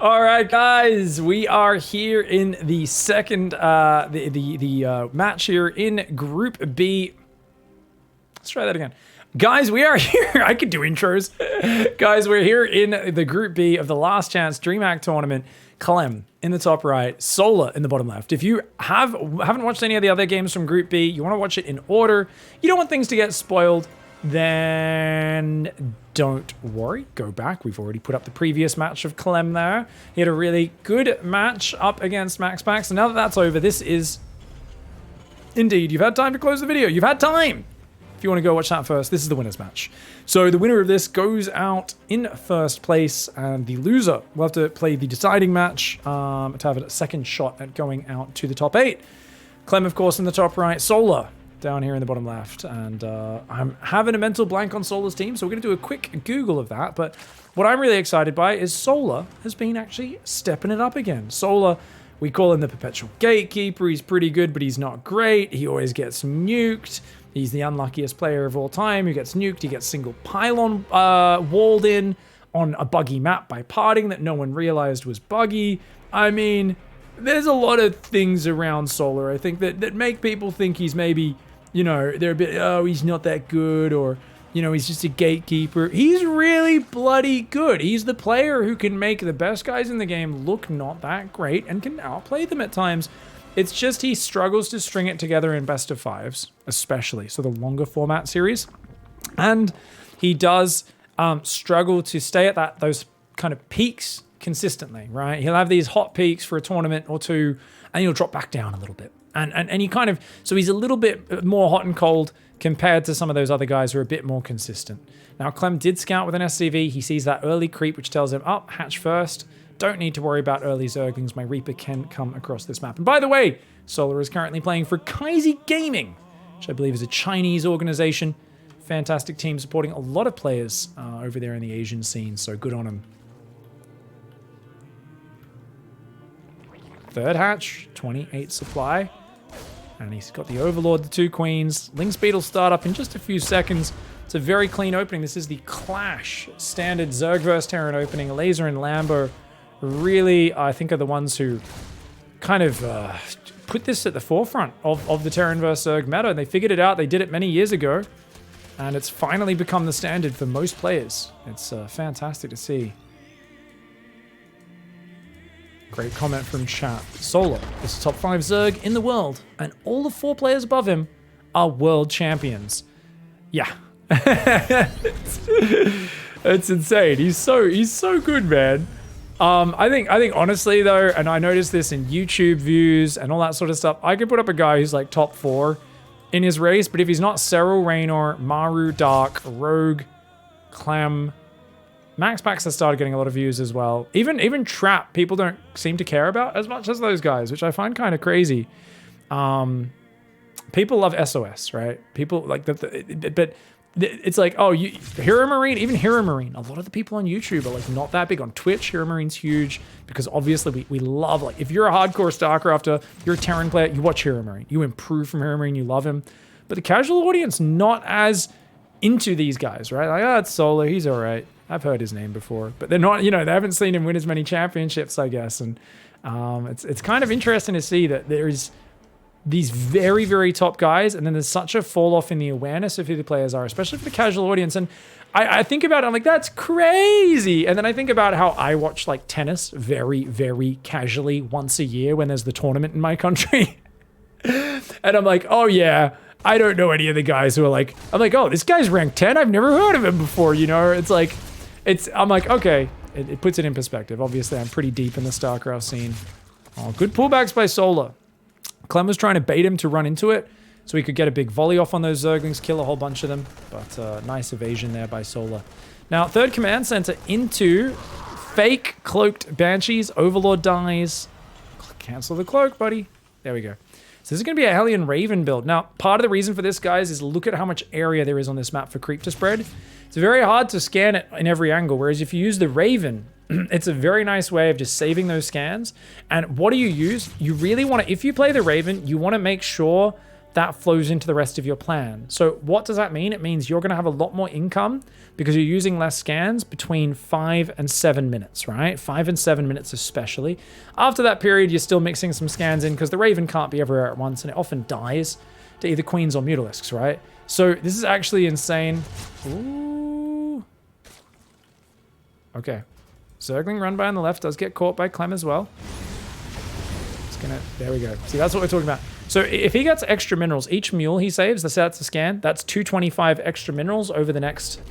All right, guys, we are here in the second, match here in Group B. Let's try that again. Guys, we are here. I could do intros. Guys, we're here in the Group B of the Last Chance DreamHack tournament. Clem in the top right, Solar in the bottom left. If you haven't watched any of the other games from Group B, you want to watch it in order, you don't want things to get spoiled, then don't worry. Go back. We've already put up the previous match of Clem there. He had a really good match up against MaxPax. So now that that's over, this is... Indeed, you've had time to close the video. You've had time. If you want to go watch that first, this is the winner's match. So the winner of this goes out in first place, and the loser will have to play the deciding match to have a second shot at going out to the top 8. Clem, of course, in the top right. Solar down here in the bottom left. And I'm having a mental blank on Solar's team, so we're going to do a quick Google of that. But what I'm really excited by is Solar has been actually stepping it up again. Solar, we call him the Perpetual Gatekeeper. He's pretty good, but he's not great. He always gets nuked. He's the unluckiest player of all time who gets nuked. He gets single pylon walled in on a buggy map by parting that no one realized was buggy. I mean, there's a lot of things around Solar, I think, that make people think he's maybe, you know, they're a bit, oh, he's not that good, or, you know, he's just a gatekeeper. He's really bloody good. He's the player who can make the best guys in the game look not that great and can outplay them at times. It's just he struggles to string it together in best of fives, especially, so the longer format series. And he does struggle to stay at those kind of peaks consistently, right? He'll have these hot peaks for a tournament or two, and he'll drop back down a little bit. And he kind of, so he's a little bit more hot and cold compared to some of those other guys who are a bit more consistent. Now, Clem did scout with an SCV. He sees that early creep, which tells him, oh, hatch first. Don't need to worry about early zerglings. My Reaper can come across this map. And by the way, Solar is currently playing for Kaisi Gaming, which I believe is a Chinese organization. Fantastic team supporting a lot of players over there in the Asian scene, so good on him. Third hatch, 28 supply. And he's got the Overlord, the 2 queens. Ling Speed will start up in just a few seconds. It's a very clean opening. This is the Clash standard Zerg vs Terran opening. Laser and Lambo really, I think, are the ones who kind of put this at the forefront of the Terran vs Zerg meta. And they figured it out. They did it many years ago. And it's finally become the standard for most players. It's fantastic to see. Great comment from chat. Solar is the top 5 Zerg in the world, and all the 4 players above him are world champions. Yeah. It's insane. He's so good, man. I think honestly though, and I noticed this in YouTube views and all that sort of stuff, I could put up a guy who's like top 4 in his race, but if he's not Serral, Raynor, Maru, Dark, Rogue, Clem, MaxPax has started getting a lot of views as well. Even Trap, people don't seem to care about as much as those guys, which I find kind of crazy. People love SOS, right? People like but it's like, oh, Hero Marine, even Hero Marine. A lot of the people on YouTube are like not that big. On Twitch, Hero Marine's huge because obviously we love, like, if you're a hardcore StarCrafter, you're a Terran player, you watch Hero Marine. You improve from Hero Marine, you love him. But the casual audience, not as into these guys, right? Like, oh, it's Solar, he's all right. I've heard his name before, but they're not, you know, they haven't seen him win as many championships, I guess. And it's kind of interesting to see that there is these very, very top guys, and then there's such a fall off in the awareness of who the players are, especially for the casual audience. And I think about it, I'm like, that's crazy. And then I think about how I watch like tennis very, very casually once a year when there's the tournament in my country. And I'm like, oh yeah, I don't know any of the guys who are like, I'm like, oh, this guy's ranked 10. I've never heard of him before, you know? It's like, I'm like, okay, it puts it in perspective. Obviously, I'm pretty deep in the StarCraft scene. Oh, good pullbacks by Solar. Clem was trying to bait him to run into it so he could get a big volley off on those Zerglings, kill a whole bunch of them. But nice evasion there by Solar. Now, third command center into fake cloaked Banshees. Overlord dies. Cancel the cloak, buddy. There we go. So this is going to be a Hellion Raven build. Now, part of the reason for this, guys, is look at how much area there is on this map for creep to spread. It's very hard to scan it in every angle, whereas if you use the Raven, it's a very nice way of just saving those scans. And what do you use? You really want to, if you play the Raven, you want to make sure that flows into the rest of your plan. So what does that mean? It means you're going to have a lot more income because you're using less scans between 5 and 7 minutes, right? 5 and 7 minutes especially. After that period, you're still mixing some scans in because the Raven can't be everywhere at once and it often dies to either Queens or Mutalisks, right? So this is actually insane. Ooh. Okay. Zergling run by on the left does get caught by Clem as well. It's gonna, there we go. See, that's what we're talking about. So if he gets extra minerals, each mule he saves, that's a scan, that's 225 extra minerals over the next,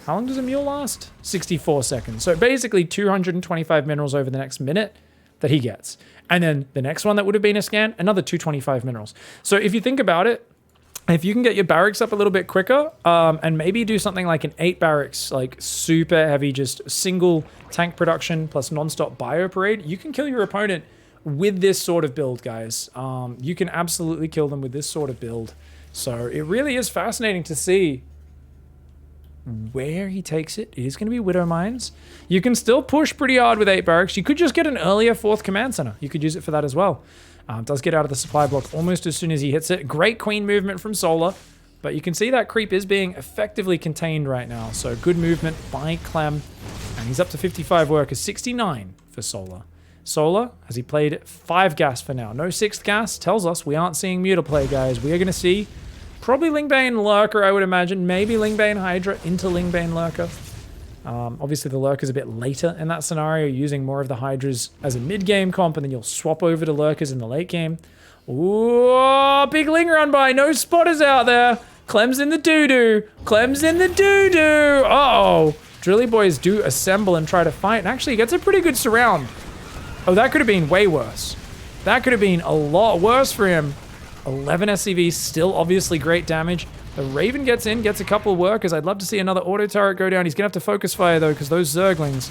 how long does a mule last? 64 seconds. So basically 225 minerals over the next minute that he gets. And then the next one that would have been a scan, another 225 minerals. So if you think about it, if you can get your barracks up a little bit quicker and maybe do something like an 8 barracks, like super heavy, just single tank production plus non-stop bio parade, you can kill your opponent with this sort of build, guys. You can absolutely kill them with this sort of build. So it really is fascinating to see where he takes it. It is going to be Widow Mines. You can still push pretty hard with 8 barracks. You could just get an earlier 4th command center. You could use it for that as well. Does get out of the supply block almost as soon as he hits it. Great queen movement from Solar, but you can see that creep is being effectively contained right now. So good movement by Clem, and he's up to 55 workers, 69 for Solar. Solar, has he played 5 gas for now? No 6th gas, tells us we aren't seeing Muta play, guys. We are going to see probably Lingbane Lurker, I would imagine. Maybe Lingbane Hydra into Lingbane Lurker. Obviously, the Lurker's a bit later in that scenario, using more of the Hydras as a mid-game comp, and then you'll swap over to Lurkers in the late game. Ooh, big Ling run by. No spotters out there. Clem's in the doo-doo. Clem's in the doo-doo. Uh-oh. Drilly boys do assemble and try to fight, and actually gets a pretty good surround. Oh, that could have been way worse. That could have been a lot worse for him. 11 SCVs, still obviously great damage. The Raven gets in, gets a couple of workers. I'd love to see another auto turret go down. He's going to have to focus fire, though, because those Zerglings.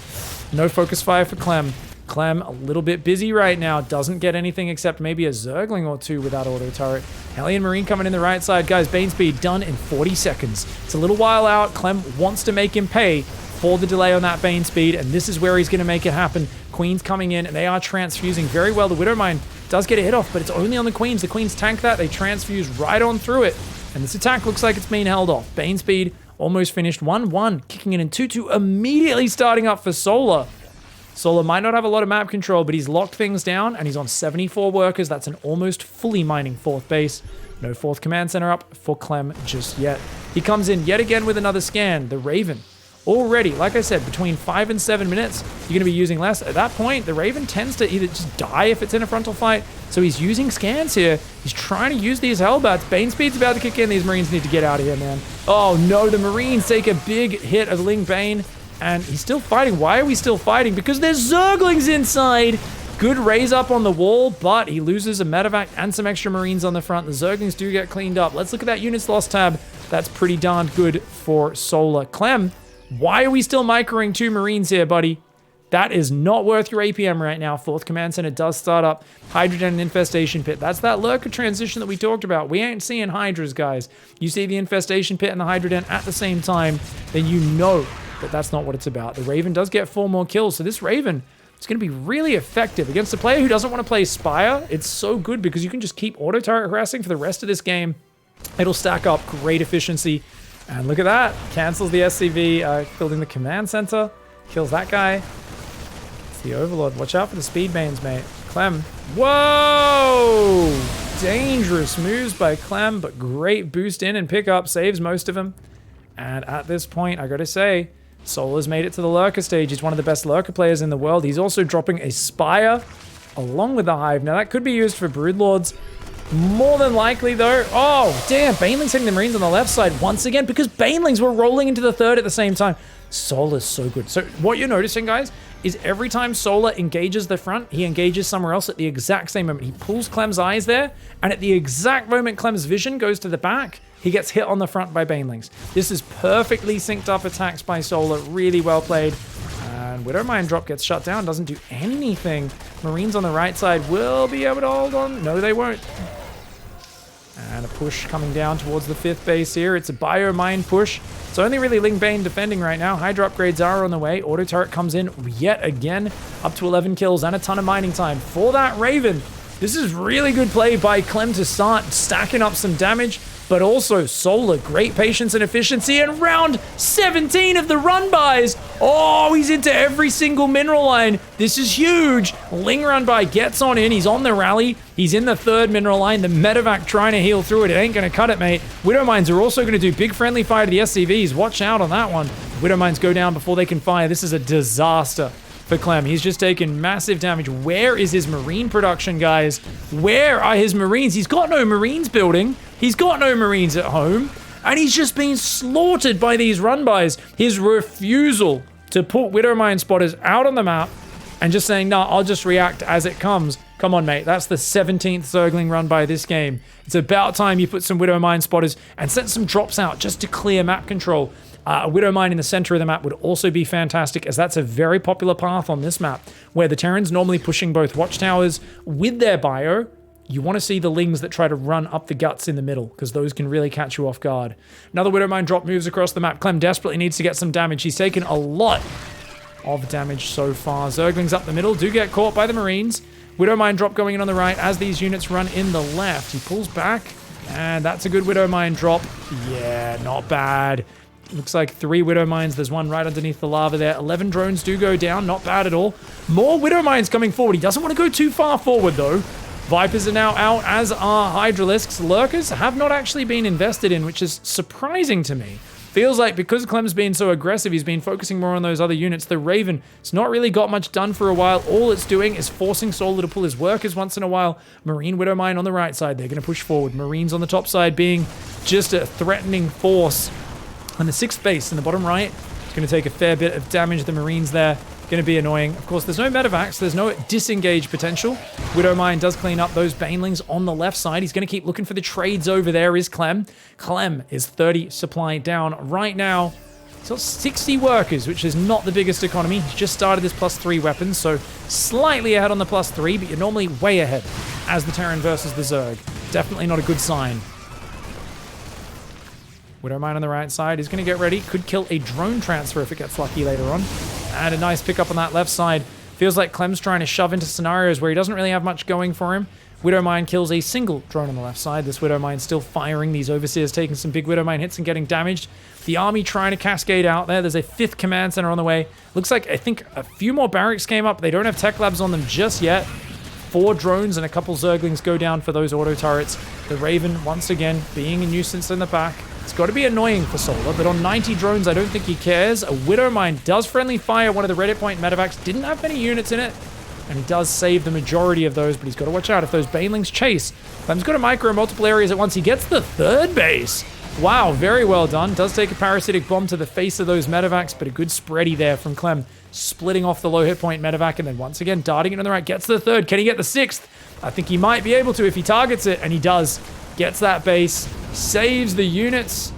No focus fire for Clem. Clem, a little bit busy right now. Doesn't get anything except maybe a Zergling or 2 with that auto turret. Hellion Marine coming in the right side. Guys, Bane speed done in 40 seconds. It's a little while out. Clem wants to make him pay for the delay on that Bane speed, and this is where he's going to make it happen. Queens coming in, and they are transfusing very well. The Widowmine does get a hit off, but it's only on the Queens. The Queens tank that. They transfuse right on through it, and this attack looks like it's being held off. Bane speed almost finished. 1-1, kicking in 2-2, immediately starting up for Solar. Solar might not have a lot of map control, but he's locked things down, and he's on 74 workers. That's an almost fully mining 4th base. No 4th command center up for Clem just yet. He comes in yet again with another scan. The Raven. Already, like I said, between 5 and 7 minutes, you're going to be using less. At that point, the Raven tends to either just die if it's in a frontal fight. So he's using scans here. He's trying to use these Hellbats. Bane speed's about to kick in. These Marines need to get out of here, man. Oh no, the Marines take a big hit of Ling Bane. And he's still fighting. Why are we still fighting? Because there's Zerglings inside. Good raise up on the wall, but he loses a medevac and some extra Marines on the front. The Zerglings do get cleaned up. Let's look at that units lost tab. That's pretty darn good for Solar. Clem, why are we still microing 2 Marines here, buddy? That is not worth your APM right now. 4th command center does start up. Hydra Den and Infestation Pit. That's that Lurker transition that we talked about. We ain't seeing Hydras, guys. You see the Infestation Pit and the Hydra Den at the same time, then you know that that's not what it's about. The Raven does get 4 more kills, so this Raven is going to be really effective against a player who doesn't want to play Spire. It's so good because you can just keep auto turret harassing for the rest of this game. It'll stack up great efficiency. And look at that. Cancels the SCV, building the command center. Kills that guy. It's the Overlord. Watch out for the speed banes, mate. Clem. Whoa! Dangerous moves by Clem, but great boost in and pick up. Saves most of them. And at this point, I gotta say, Solar's made it to the Lurker stage. He's one of the best Lurker players in the world. He's also dropping a Spire along with the Hive. Now, that could be used for Broodlords. More than likely, though. Oh, damn. Banelings hitting the Marines on the left side once again because Banelings were rolling into the 3rd at the same time. Solar's so good. So what you're noticing, guys, is every time Solar engages the front, he engages somewhere else at the exact same moment. He pulls Clem's eyes there, and at the exact moment Clem's vision goes to the back, he gets hit on the front by Banelings. This is perfectly synced up attacks by Solar. Really well played. And Widowmine drop gets shut down. Doesn't do anything. Marines on the right side will be able to hold on. No, they won't. And a push coming down towards the 5th base here. It's a bio-mine push. It's only really Ling Bane defending right now. Hydra upgrades are on the way. Auto turret comes in yet again. Up to 11 kills and a ton of mining time for that Raven. This is really good play by Clem to start stacking up some damage, but also Solar, great patience and efficiency, and round 17 of the run buys. Oh, he's into every single mineral line. This is huge. Ling run by gets on in. He's on the rally. He's in the third mineral line. The medevac trying to heal through it. It ain't going to cut it, mate. Widow Mines are also going to do big friendly fire to the SCVs. Watch out on that one. Widow Mines go down before they can fire. This is a disaster for Clem. He's just taken massive damage. Where is his marine production, guys? Where are his marines? He's got no marines building. He's got no marines at home. And he's just been slaughtered by these run-bys. His refusal to put Widow Mine spotters out on the map and just saying, nah, I'll just react as it comes. Come on, mate. That's the 17th Zergling run-by this game. It's about time you put some Widow Mine spotters and send some drops out just to clear map control. A Widow Mine in the center of the map would also be fantastic, as that's a very popular path on this map, where the Terran's normally pushing both watchtowers with their bio. You want to see the Lings that try to run up the guts in the middle, because those can really catch you off guard. Another Widow Mine drop moves across the map. Clem desperately needs to get some damage. He's taken a lot of damage so far. Zerglings up the middle do get caught by the Marines. Widow Mine drop going in on the right as these units run in the left. He pulls back, and that's a good Widow Mine drop. Yeah, not bad. Looks like 3 Widow Mines. There's one right underneath the lava there. 11 drones do go down. Not bad at all. More Widow Mines coming forward. He doesn't want to go too far forward, though. Vipers are now out, as are Hydralisks. Lurkers have not actually been invested in, which is surprising to me. Feels like because Clem's been so aggressive, he's been focusing more on those other units. The Raven, it's not really got much done for a while. All it's doing is forcing Solar to pull his workers once in a while. Marine Widow Mine on the right side. They're going to push forward. Marines on the top side being just a threatening force. And the 6th base in the bottom right, it's going to take a fair bit of damage. The Marines there, going to be annoying. Of course, there's no medevacs. There's no disengage potential. Widow Mine does clean up those Banelings on the left side. He's going to keep looking for the trades over there is Clem. Clem is 30 supply down right now. He's got 60 workers, which is not the biggest economy. He's just started his +3 weapons, so slightly ahead on the +3, but you're normally way ahead as the Terran versus the Zerg. Definitely not a good sign. Widow Mine on the right side is going to get ready. Could kill a drone transfer if it gets lucky later on. And a nice pickup on that left side. Feels like Clem's trying to shove into scenarios where he doesn't really have much going for him. Widow Mine kills a single drone on the left side. This Widow Mine still firing. These Overseers taking some big Widow Mine hits and getting damaged. The army trying to cascade out there. There's a 5th command center on the way. Looks like, I think, a few more barracks came up. They don't have tech labs on them just yet. 4 drones and a couple Zerglings go down for those auto turrets. The Raven, once again, being a nuisance in the back. It's got to be annoying for Solar, but on 90 drones, I don't think he cares. A Widow Mine does friendly fire one of the Reddit point medevacs. Didn't have many units in it, and he does save the majority of those, but he's got to watch out if those Banelings chase. Clem's got to micro multiple areas at once. He gets the 3rd base. Wow, very well done. Does take a parasitic bomb to the face of those medevacs, but a good spready there from Clem. Splitting off the low hit point medevac, and then once again, darting it on the right. Gets the 3rd. Can he get the 6th? I think he might be able to if he targets it, and he does. Gets that base. Saves the units.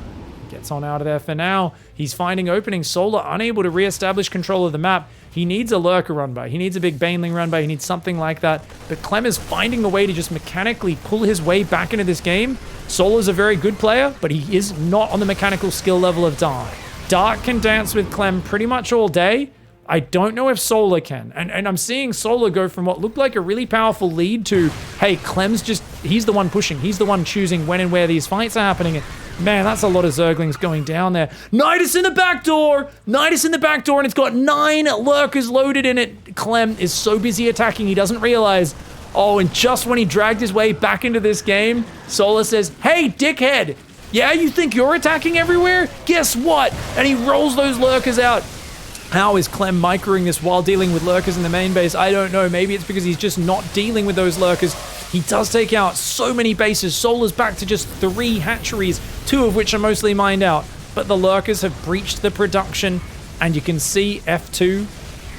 Gets on out of there for now. He's finding openings. Solar unable to re-establish control of the map. He needs a Lurker run by. He needs a big Baneling run by. He needs something like that. But Clem is finding a way to just mechanically pull his way back into this game. Solar's a very good player, but he is not on the mechanical skill level of Dark. Dark can dance with Clem pretty much all day. I don't know if Solar can. And I'm seeing Solar go from what looked like a really powerful lead to, hey, Clem's just, he's the one pushing. He's the one choosing when and where these fights are happening. And man, that's a lot of Zerglings going down there. Nydus in the back door! Nydus in the back door, and it's got 9 Lurkers loaded in it. Clem is so busy attacking, he doesn't realize. Oh, and just when he dragged his way back into this game, Solar says, hey, dickhead! Yeah, you think you're attacking everywhere? Guess what? And he rolls those Lurkers out. How is Clem microing this while dealing with Lurkers in the main base? I don't know. Maybe it's because he's just not dealing with those Lurkers. He does take out so many bases. Solar's back to just 3 hatcheries, 2 of which are mostly mined out. But the Lurkers have breached the production, and you can see F2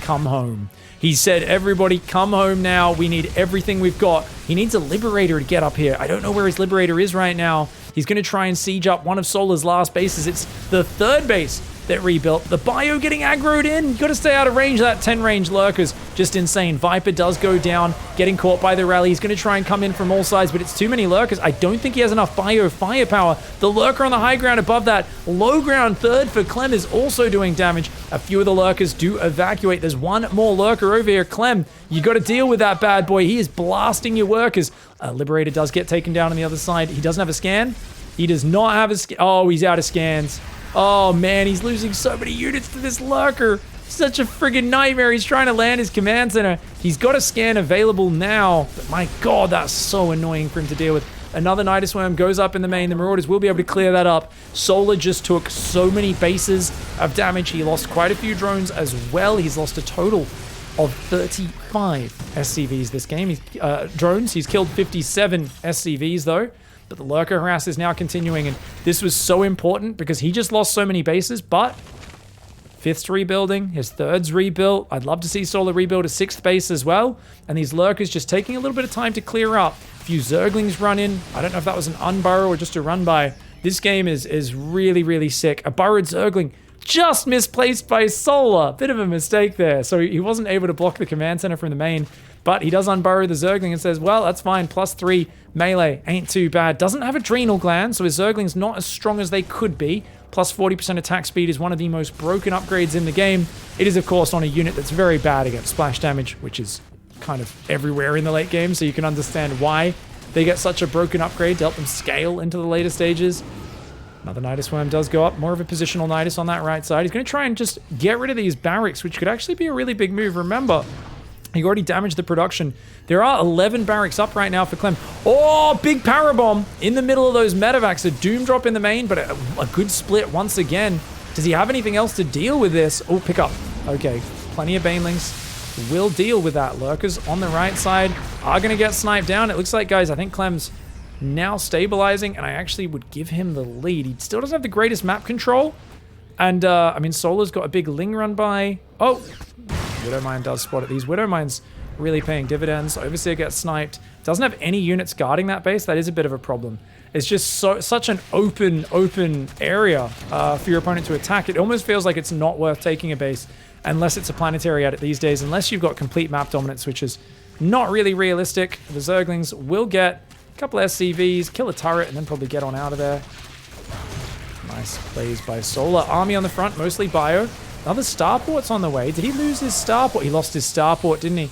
come home. He said, everybody come home now. We need everything we've got. He needs a Liberator to get up here. I don't know where his Liberator is right now. He's going to try and siege up one of Solar's last bases. It's the 3rd base that rebuilt. The bio getting aggroed in. You got to stay out of range of that 10 range Lurker's just insane. Viper does go down, getting caught by the rally. He's going to try and come in from all sides, but it's too many Lurkers. I don't think he has enough bio firepower. The Lurker on the high ground above that. Low ground third for Clem is also doing damage. A few of the Lurkers do evacuate. There's one more Lurker over here. Clem, you got to deal with that bad boy. He is blasting your workers. Liberator does get taken down on the other side. He doesn't have a scan. He does not have a scan. Oh, he's out of scans. Oh, man, he's losing so many units to this Lurker. Such a friggin' nightmare. He's trying to land his command center. He's got a scan available now. But my God, that's so annoying for him to deal with. Another Nydus worm goes up in the main. The Marauders will be able to clear that up. Solar just took so many bases of damage. He lost quite a few drones as well. He's lost a total of 35 SCVs this game. Drones. He's killed 57 SCVs though. But the Lurker harass is now continuing, and this was so important because he just lost so many bases, but 5th's rebuilding, his 3rd's rebuilt. I'd love to see Solar rebuild a 6th base as well, and these Lurkers just taking a little bit of time to clear up. A few Zerglings run in. I don't know if that was an unburrow or just a run by. This game is really, really sick. A burrowed Zergling just misplaced by Solar. Bit of a mistake there. So he wasn't able to block the command center from the main, but he does unburrow the Zergling and says, well, that's fine. +3 melee ain't too bad. Doesn't have adrenal gland, so his Zergling's not as strong as they could be. +40% attack speed is one of the most broken upgrades in the game. It is, of course, on a unit that's very bad against splash damage, which is kind of everywhere in the late game, so you can understand why they get such a broken upgrade to help them scale into the later stages. Another Nydus worm does go up. More of a positional Nydus on that right side. He's going to try and just get rid of these barracks, which could actually be a really big move. Remember, he already damaged the production. There are 11 barracks up right now for Clem. Oh, big parabomb in the middle of those medevacs. A doom drop in the main, but a good split once again. Does he have anything else to deal with this? Oh, pick up. Okay, plenty of banelings. Will deal with that. Lurkers on the right side are going to get sniped down. It looks like, guys, I think Clem's now stabilizing, and I actually would give him the lead. He still doesn't have the greatest map control. And, I mean, Solar's got a big Ling run by. Oh, Widowmine does spot it. These Widowmines really paying dividends. Overseer gets sniped. Doesn't have any units guarding that base. That is a bit of a problem. It's just such an open area for your opponent to attack. It almost feels like it's not worth taking a base unless it's a planetary at it these days, unless you've got complete map dominance, which is not really realistic. The Zerglings will get a couple SCVs, kill a turret, and then probably get on out of there. Nice plays by Solar. Army on the front, mostly bio. Another starport's on the way. Did he lose his starport? He lost his starport, didn't he?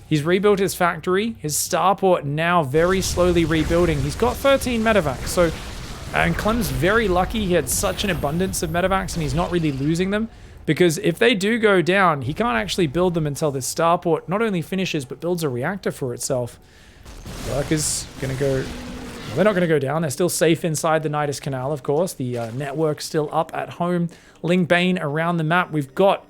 He's rebuilt his factory. His starport now very slowly rebuilding. He's got 13 medevacs, so... And Clem's very lucky he had such an abundance of medevacs and he's not really losing them. Because if they do go down, he can't actually build them until this starport not only finishes, but builds a reactor for itself. Lurker's gonna go... Well, they're not gonna go down. They're still safe inside the Nydus Canal, of course. The network's still up at home. Ling Bane around the map. We've got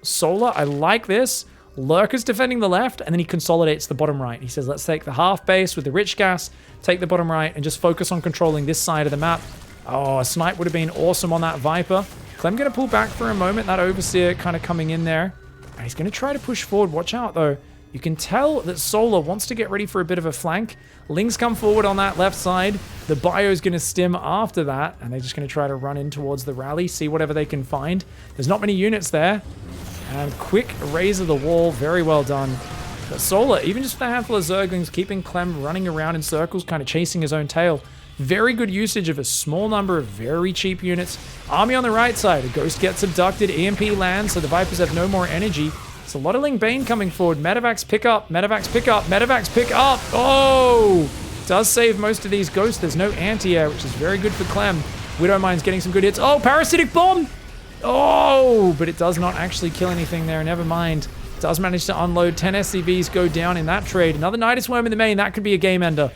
Solar. I like this. Lurker's defending the left, and then he consolidates the bottom right. He says, let's take the half base with the rich gas, take the bottom right, and just focus on controlling this side of the map. Oh, a snipe would have been awesome on that Viper. Clem going to pull back for a moment. That Overseer kind of coming in there. And he's going to try to push forward. Watch out, though. You can tell that Solar wants to get ready for a bit of a flank. Lings come forward on that left side. The Bio's going to stim after that, and they're just going to try to run in towards the rally, see whatever they can find. There's not many units there. And quick raise of the wall. Very well done. But Solar, even just with a handful of Zerglings, keeping Clem running around in circles, kind of chasing his own tail. Very good usage of a small number of very cheap units. Army on the right side. A Ghost gets abducted. EMP lands, so the Vipers have no more energy. It's a lot of Ling Bane coming forward. Medevacs pick up. Medevacs pick up. Medevacs pick up. Oh! Does save most of these Ghosts. There's no anti-air, which is very good for Clem. Widowmine's getting some good hits. Oh, Parasitic Bomb! Oh, but it does not actually kill anything there. Never mind. Does manage to unload. 10 SCVs go down in that trade. Another Nydus Worm in the main. That could be a game ender.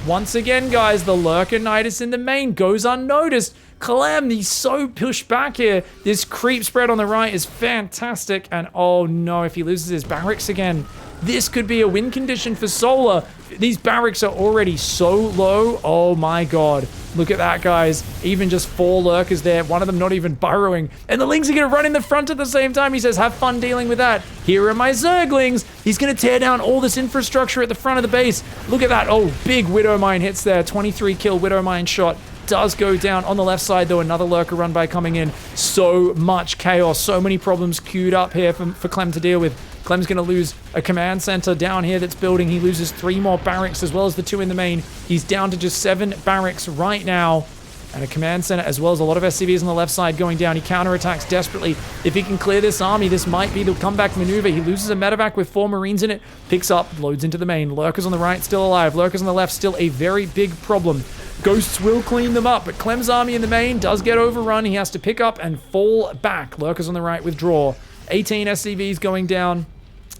Once again, guys, the Lurker Nydus in the main goes unnoticed. Clem, he's so pushed back here. This creep spread on the right is fantastic. And oh no, if he loses his barracks again, this could be a win condition for Solar. These barracks are already so low. Oh my god. Look at that, guys. Even just 4 Lurkers there. One of them not even burrowing. And the Lings are going to run in the front at the same time. He says, have fun dealing with that. Here are my Zerglings. He's going to tear down all this infrastructure at the front of the base. Look at that. Oh, big Widowmine hits there. 23 kill Widowmine shot. does go down. On the left side, though, another Lurker run by coming in. So much chaos, so many problems queued up here for Clem to deal with. Clem's going to lose a command center down here that's building. He loses 3 more barracks as well as the 2 in the main. He's down to just 7 barracks right now. And a command center as well as a lot of SCVs on the left side going down. He counterattacks desperately. If he can clear this army, this might be the comeback maneuver. He loses a medevac with 4 Marines in it. Picks up, loads into the main. Lurkers on the right, still alive. Lurkers on the left, still a very big problem. Ghosts will clean them up, but Clem's army in the main does get overrun. He has to pick up and fall back. Lurkers on the right withdraw. 18 SCVs going down.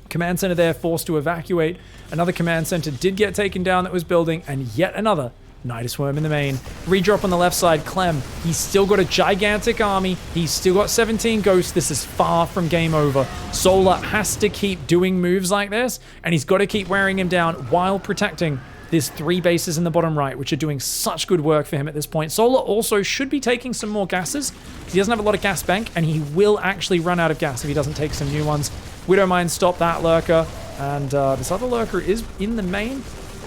Command center there forced to evacuate. Another command center did get taken down that was building, and yet another Nydus worm in the main. Redrop on the left side. Clem, he's still got a gigantic army. He's still got 17 ghosts. This is far from game over. Solar has to keep doing moves like this, and he's got to keep wearing him down while protecting these 3 bases in the bottom right, which are doing such good work for him at this point. Solar also should be taking some more gases, because he doesn't have a lot of gas bank, and he will actually run out of gas if he doesn't take some new ones. Widowmine stopped that Lurker, and this other Lurker is in the main.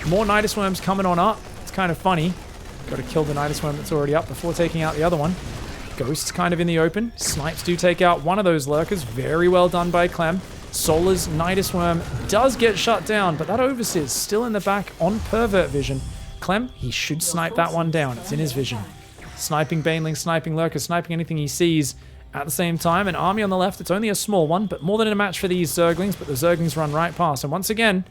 More Nydus worms coming on up. Kind of funny. Got to kill the Nydus worm that's already up before taking out the other one. Ghosts kind of in the open. Snipes do take out one of those Lurkers. Very well done by Clem. Solar's Nydus worm does get shut down, but that Overseer's still in the back on pervert vision. Clem, he should snipe that one down. It's in his vision. Sniping Banelings, sniping Lurkers, sniping anything he sees at the same time. An army on the left. It's only a small one, but more than a match for these Zerglings, but the Zerglings run right past. And once again,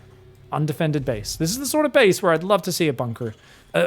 undefended base. This is the sort of base where I'd love to see a bunker.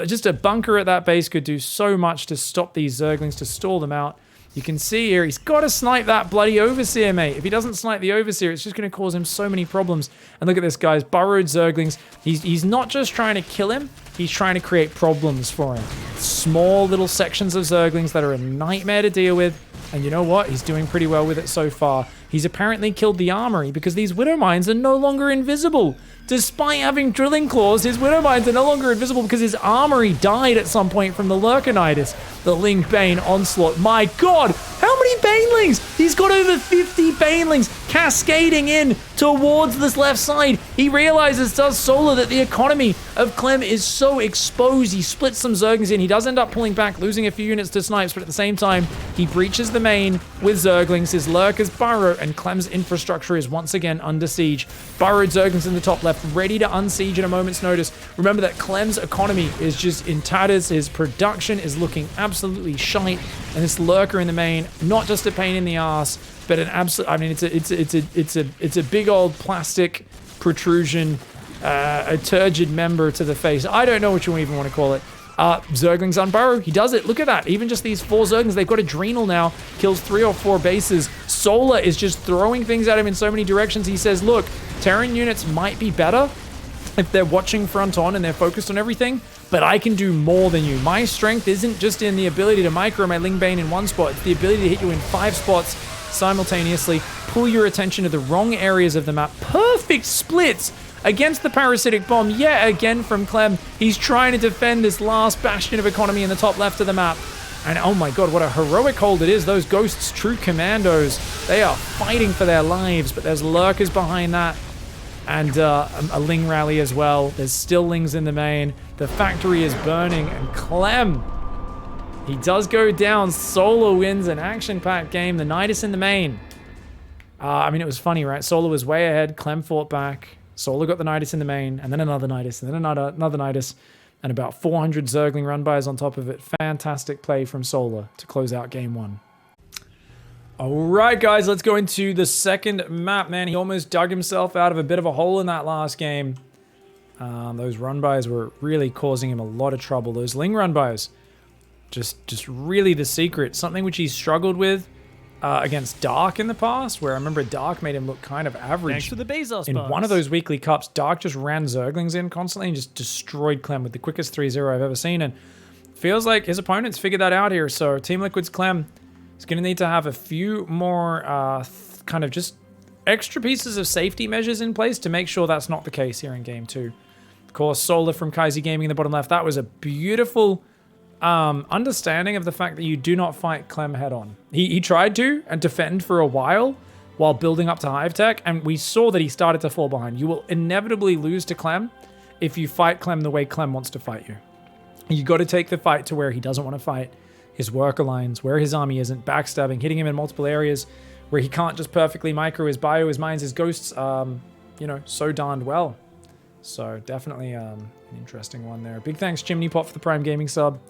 Just a bunker at that base could do so much to stop these Zerglings, to stall them out. You can see here, he's got to snipe that bloody Overseer, mate. If he doesn't snipe the Overseer, it's just going to cause him so many problems. And look at this, guys. Burrowed Zerglings. He's not just trying to kill him, he's trying to create problems for him. Small little sections of Zerglings that are a nightmare to deal with. And you know what? He's doing pretty well with it so far. He's apparently killed the armory because these Widow Mines are no longer invisible. Despite having drilling claws, his Widow Mines are no longer invisible because his armory died at some point from the Lurker Nydus. The Ling Bane onslaught. My god, how many Banelings? He's got over 50 Banelings cascading in towards this left side. He realizes, does Solar, that the economy of Clem is so exposed. He splits some Zerglings in. He does end up pulling back, losing a few units to snipes, but at the same time, he breaches the main with Zerglings. His Lurkers burrow, and Clem's infrastructure is once again under siege. Burrowed Zerglings in the top left, ready to unsiege at a moment's notice. Remember that Clem's economy is just in tatters. His production is looking absolutely shite, and this Lurker in the main, not just a pain in the ass, but an absolute. I mean, it's a big old plastic protrusion, a turgid member to the face. I don't know what you even want to call it. Zerglings unburrow. He does it. Look at that. Even just these 4 Zerglings, they've got Adrenal now. Kills 3 or 4 bases. Solar is just throwing things at him in so many directions. He says, look, Terran units might be better if they're watching front on and they're focused on everything, but I can do more than you. My strength isn't just in the ability to micro my Lingbane in 1 spot. It's the ability to hit you in 5 spots simultaneously, pull your attention to the wrong areas of the map. Perfect splits against the parasitic bomb yet again from Clem. He's trying to defend this last bastion of economy in the top left of the map. And oh my god, what a heroic hold it is. Those Ghosts, true commandos, they are fighting for their lives, but there's Lurkers behind that. And a Ling rally as well. There's still Lings in the main. The factory is burning, and Clem, he does go down. Solar wins an action-packed game. The Nydus in the main. I mean, it was funny, right? Solar was way ahead. Clem fought back. Solar got the Nydus in the main, and then another Nydus, and then another Nydus, and about 400 Zergling run-bys on top of it. Fantastic play from Solar to close out game 1. All right, guys, let's go into the second map, man. He almost dug himself out of a bit of a hole in that last game. Those run-bys were really causing him a lot of trouble. Those Ling run-bys, just really the secret. Something which he struggled with against Dark in the past, where I remember Dark made him look kind of average. Thanks for the Bezos in bucks. one of those weekly cups, Dark just ran Zerglings in constantly and just destroyed Clem with the quickest 3-0 I've ever seen. And feels like his opponents figured that out here. So Team Liquid's Clem is going to need to have a few more kind of just extra pieces of safety measures in place to make sure that's not the case here in game 2. Of course, Solar from Kaiser Gaming in the bottom left. That was a beautiful understanding of the fact that you do not fight Clem head on. He tried to and defend for a while building up to Hive Tech, and we saw that he started to fall behind. You will inevitably lose to Clem if you fight Clem the way Clem wants to fight you. You got to take the fight to where he doesn't want to fight. His worker lines, where his army isn't, backstabbing, hitting him in multiple areas where he can't just perfectly micro his bio, his mines, his ghosts, you know, so darned well. So definitely an interesting one there. Big thanks, Chimney Pot, for the Prime Gaming sub.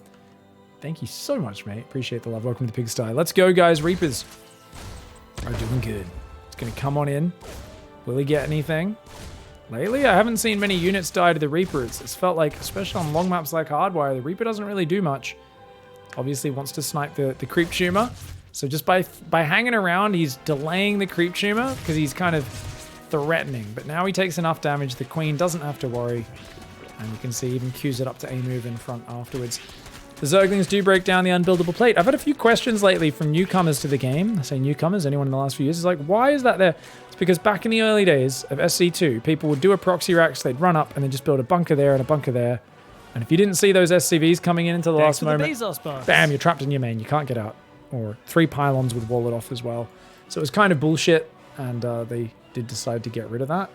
Thank you so much, mate. Appreciate the love. Welcome to the Pigsty. Let's go, guys. Reapers are doing good. It's going to come on in. Will he get anything? Lately, I haven't seen many units die to the Reaper. It's felt like, especially on long maps like Hardwire, the Reaper doesn't really do much. Obviously wants to snipe the creep tumor. So just by hanging around, he's delaying the creep tumor because he's kind of threatening. But now he takes enough damage, the Queen doesn't have to worry. And you can see even queues it up to a move in front afterwards. The Zerglings do break down the unbuildable plate. I've had a few questions lately from newcomers to the game. I say newcomers, anyone in the last few years. It's like, why is that there? It's because back in the early days of SC2, people would do a proxy rack, so they'd run up and then just build a bunker there and a bunker there. And if you didn't see those SCVs coming in until the last moment, bam, you're trapped in your main. You can't get out. Or 3 pylons with wall it off as well. So it was kind of bullshit, and they did decide to get rid of that.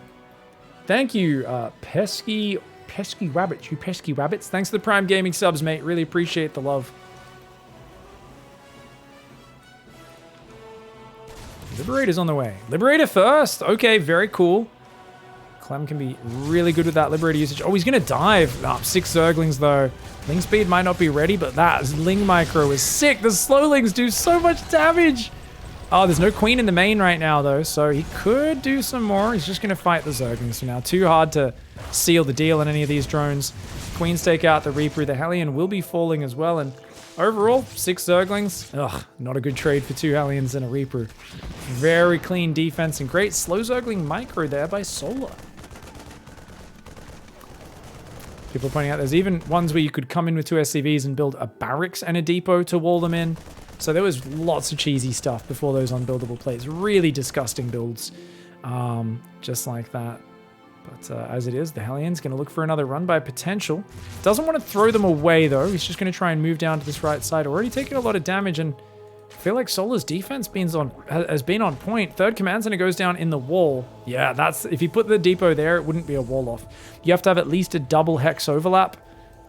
Thank you, pesky rabbits. You pesky rabbits. Thanks for the Prime Gaming subs, mate. Really appreciate the love. Liberator's on the way. Liberator first. Okay, very cool. Clem can be really good with that Liberator usage. Oh, he's going to dive. 6 Zerglings, though. Ling speed might not be ready, but that Ling micro is sick. The Slowlings do so much damage. Oh, there's no Queen in the main right now, though, so he could do some more. He's just going to fight the Zerglings for now. Too hard to seal the deal on any of these drones. Queens take out the Reaper. The Hellion will be falling as well, and overall, 6 Zerglings. Ugh, not a good trade for 2 Hellions and a Reaper. Very clean defense and great slow Zergling micro there by Solar. People are pointing out there's even ones where you could come in with 2 SCVs and build a barracks and a depot to wall them in. So there was lots of cheesy stuff before those unbuildable plates. Really disgusting builds, just like that. But as it is, the Hellion's going to look for another run by potential. Doesn't want to throw them away, though. He's just going to try and move down to this right side. Already taking a lot of damage, and I feel like Solar's defense has been on point. 3rd command center goes down in the wall. Yeah, that's if you put the depot there, it wouldn't be a wall off. You have to have at least a double hex overlap,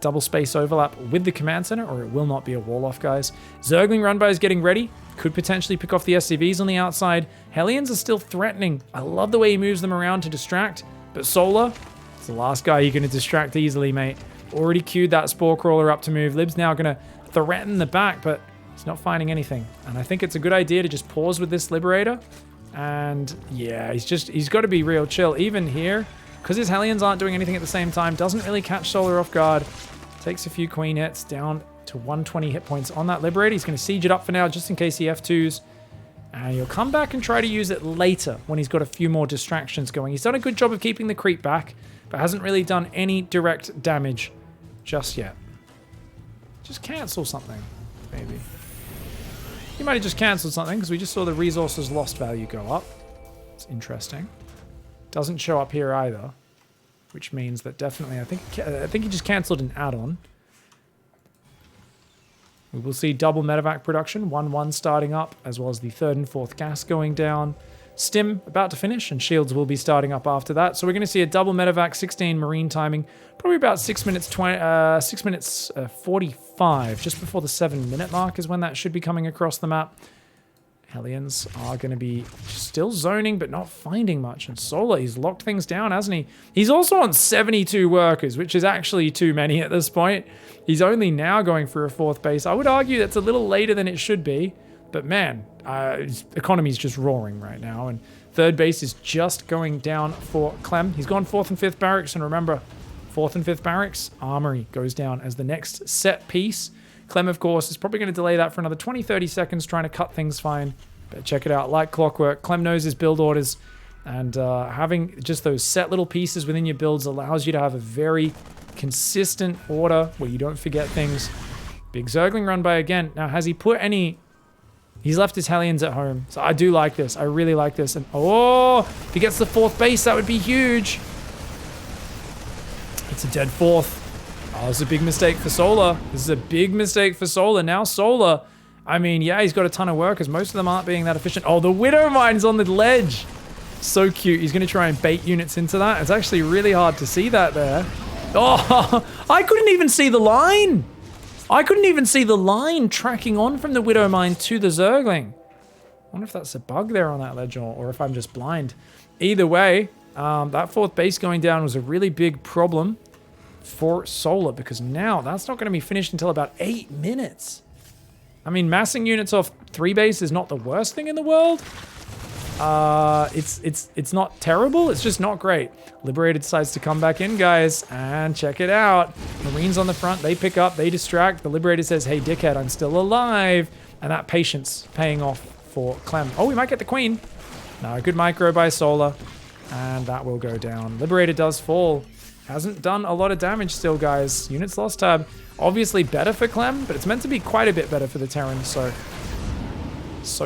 double space overlap with the command center, or it will not be a wall off, guys. Zergling run by is getting ready. Could potentially pick off the SCVs on the outside. Hellions are still threatening. I love the way he moves them around to distract. But Solar, it's the last guy you're going to distract easily, mate. Already queued that Spore Crawler up to move. Lib's now going to threaten the back, but he's not finding anything. And I think it's a good idea to just pause with this Liberator. And yeah, he's got to be real chill. Even here, because his Hellions aren't doing anything at the same time, doesn't really catch Solar off guard. Takes a few Queen hits, down to 120 hit points on that Liberator. He's going to siege it up for now, just in case he F2s. And he'll come back and try to use it later when he's got a few more distractions going. He's done a good job of keeping the creep back, but hasn't really done any direct damage just yet. Just cancel something, maybe. He might have just cancelled something because we just saw the resources lost value go up. It's interesting. Doesn't show up here either, which means that definitely, I think he just cancelled an add-on. We will see double medevac production, 1-1 starting up, as well as the 3rd and 4th gas going down. Stim about to finish, and shields will be starting up after that. So we're going to see a double medevac, 16 marine timing, probably about 6 minutes 45, just before the 7-minute mark is when that should be coming across the map. Hellions are going to be still zoning, but not finding much. And Solar, he's locked things down, hasn't he? He's also on 72 workers, which is actually too many at this point. He's only now going for a 4th base. I would argue that's a little later than it should be. But man, his economy's just roaring right now. And 3rd base is just going down for Clem. He's gone 4th and 5th barracks. And remember, 4th and 5th barracks, armory goes down as the next set piece. Clem, of course, is probably going to delay that for another 20-30 seconds, trying to cut things fine. But check it out, like clockwork. Clem knows his build orders, and having just those set little pieces within your builds allows you to have a very consistent order where you don't forget things. Big Zergling run by again. Now, has he put any... He's left his Hellions at home, so I do like this. I really like this. And oh, if he gets the 4th base, that would be huge. It's a dead 4th. Oh, this is a big mistake for Solar. This is a big mistake for Solar. Now Solar, I mean, yeah, he's got a ton of workers. Most of them aren't being that efficient. Oh, the Widow Mine's on the ledge. So cute. He's going to try and bait units into that. It's actually really hard to see that there. Oh, I couldn't even see the line. I couldn't even see the line tracking on from the Widow Mine to the Zergling. I wonder if that's a bug there on that ledge or if I'm just blind. Either way, that fourth base going down was a really big problem for Solar because now that's not going to be finished until about 8 minutes. I mean, massing units off 3 base is not the worst thing in the world. It's not terrible. It's just not great. Liberator decides to come back in, guys, and check it out. Marines on the front, they pick up, they distract. The Liberator says, hey, dickhead, I'm still alive. And that patience paying off for Clem. Oh, we might get the Queen. No, good micro by Solar. And that will go down. Liberator does fall. Hasn't done a lot of damage still, guys. Units lost tab. Obviously better for Clem, but it's meant to be quite a bit better for the Terran, so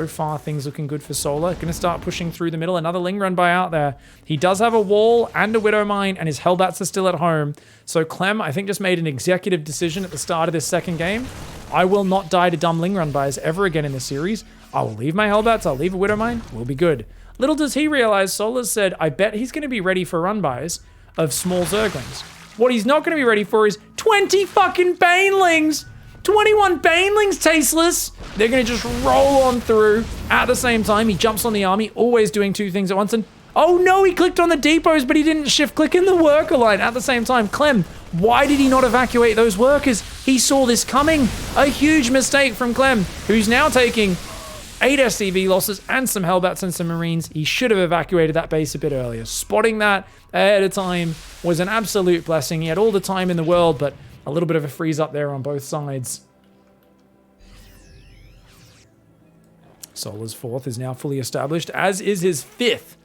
far, things looking good for Solar. Going to start pushing through the middle. Another Ling run by out there. He does have a wall and a Widow Mine, and his Hellbats are still at home. So Clem, I think, just made an executive decision at the start of this second game. I will not die to dumb Ling run buys ever again in this series. I will leave my Hellbats. I'll leave a Widow Mine. We'll be good. Little does he realize, Solar's said, I bet he's going to be ready for run buys of small Zerglings. What he's not going to be ready for is 20 fucking Banelings! 21 Banelings, tasteless. They're going to just roll on through. At the same time, he jumps on the army, always doing 2 things at once. And oh no, he clicked on the depots, but he didn't shift click in the worker line at the same time. Clem, why did he not evacuate those workers? He saw this coming. A huge mistake from Clem, who's now taking 8 SCV losses and some Hellbats and some Marines. He should have evacuated that base a bit earlier. Spotting that ahead of time was an absolute blessing. He had all the time in the world, but a little bit of a freeze up there on both sides. Solar's 4th is now fully established, as is his 5th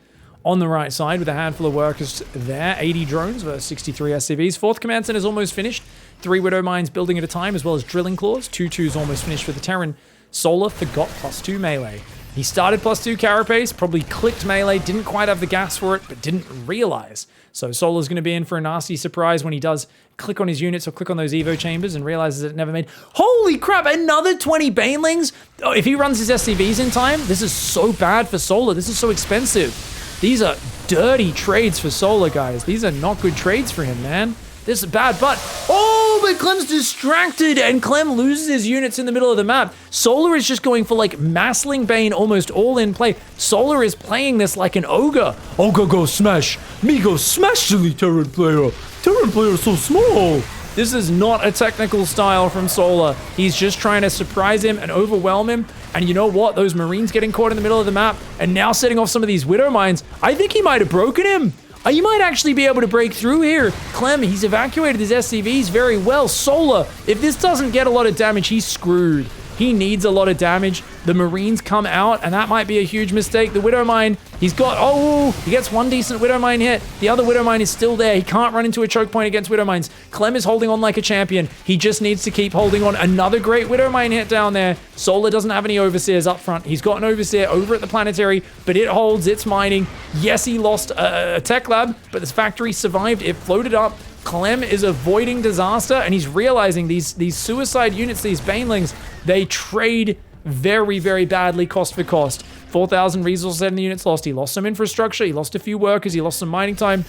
on the right side with a handful of workers there. 80 drones versus 63 SCVs. 4th command center is almost finished. 3 Widow Mines building at a time, as well as drilling claws. 2-2's almost finished for the Terran. Solar forgot +2 melee. He started +2 carapace, probably clicked melee, didn't quite have the gas for it, but didn't realize. So Solar's going to be in for a nasty surprise when he does click on his units or click on those Evo chambers and realizes it never made. Holy crap, another 20 Banelings? Oh, if he runs his SCVs in time, this is so bad for Solar. This is so expensive. These are dirty trades for Solar, guys. These are not good trades for him, man. This is bad, but... Oh, but Clem's distracted, and Clem loses his units in the middle of the map. Solar is just going for, like, Massling Bane almost all in play. Solar is playing this like an ogre. Ogre go smash. Me go smash, silly Terran player. Terran player so small. This is not a technical style from Solar. He's just trying to surprise him and overwhelm him. And you know what? Those Marines getting caught in the middle of the map and now setting off some of these Widow Mines. I think he might have broken him. You might actually be able to break through here. Clem, he's evacuated his SCVs very well. Solar, if this doesn't get a lot of damage, he's screwed. He needs a lot of damage. The Marines come out, and that might be a huge mistake. The Widow Mine, he's got, oh, he gets one decent Widow Mine hit. The other Widow Mine is still there. He can't run into a choke point against Widow Mines. Clem is holding on like a champion. He just needs to keep holding on. Another great Widow Mine hit down there. Solar doesn't have any Overseers up front. He's got an Overseer over at the Planetary, but it holds, it's mining. Yes, he lost a tech lab, but this factory survived. It floated up. Clem is avoiding disaster, and he's realizing these suicide units, these Banelings, they trade very, very badly cost for cost. 4,000 resources and the units lost. He lost some infrastructure, he lost a few workers, he lost some mining time.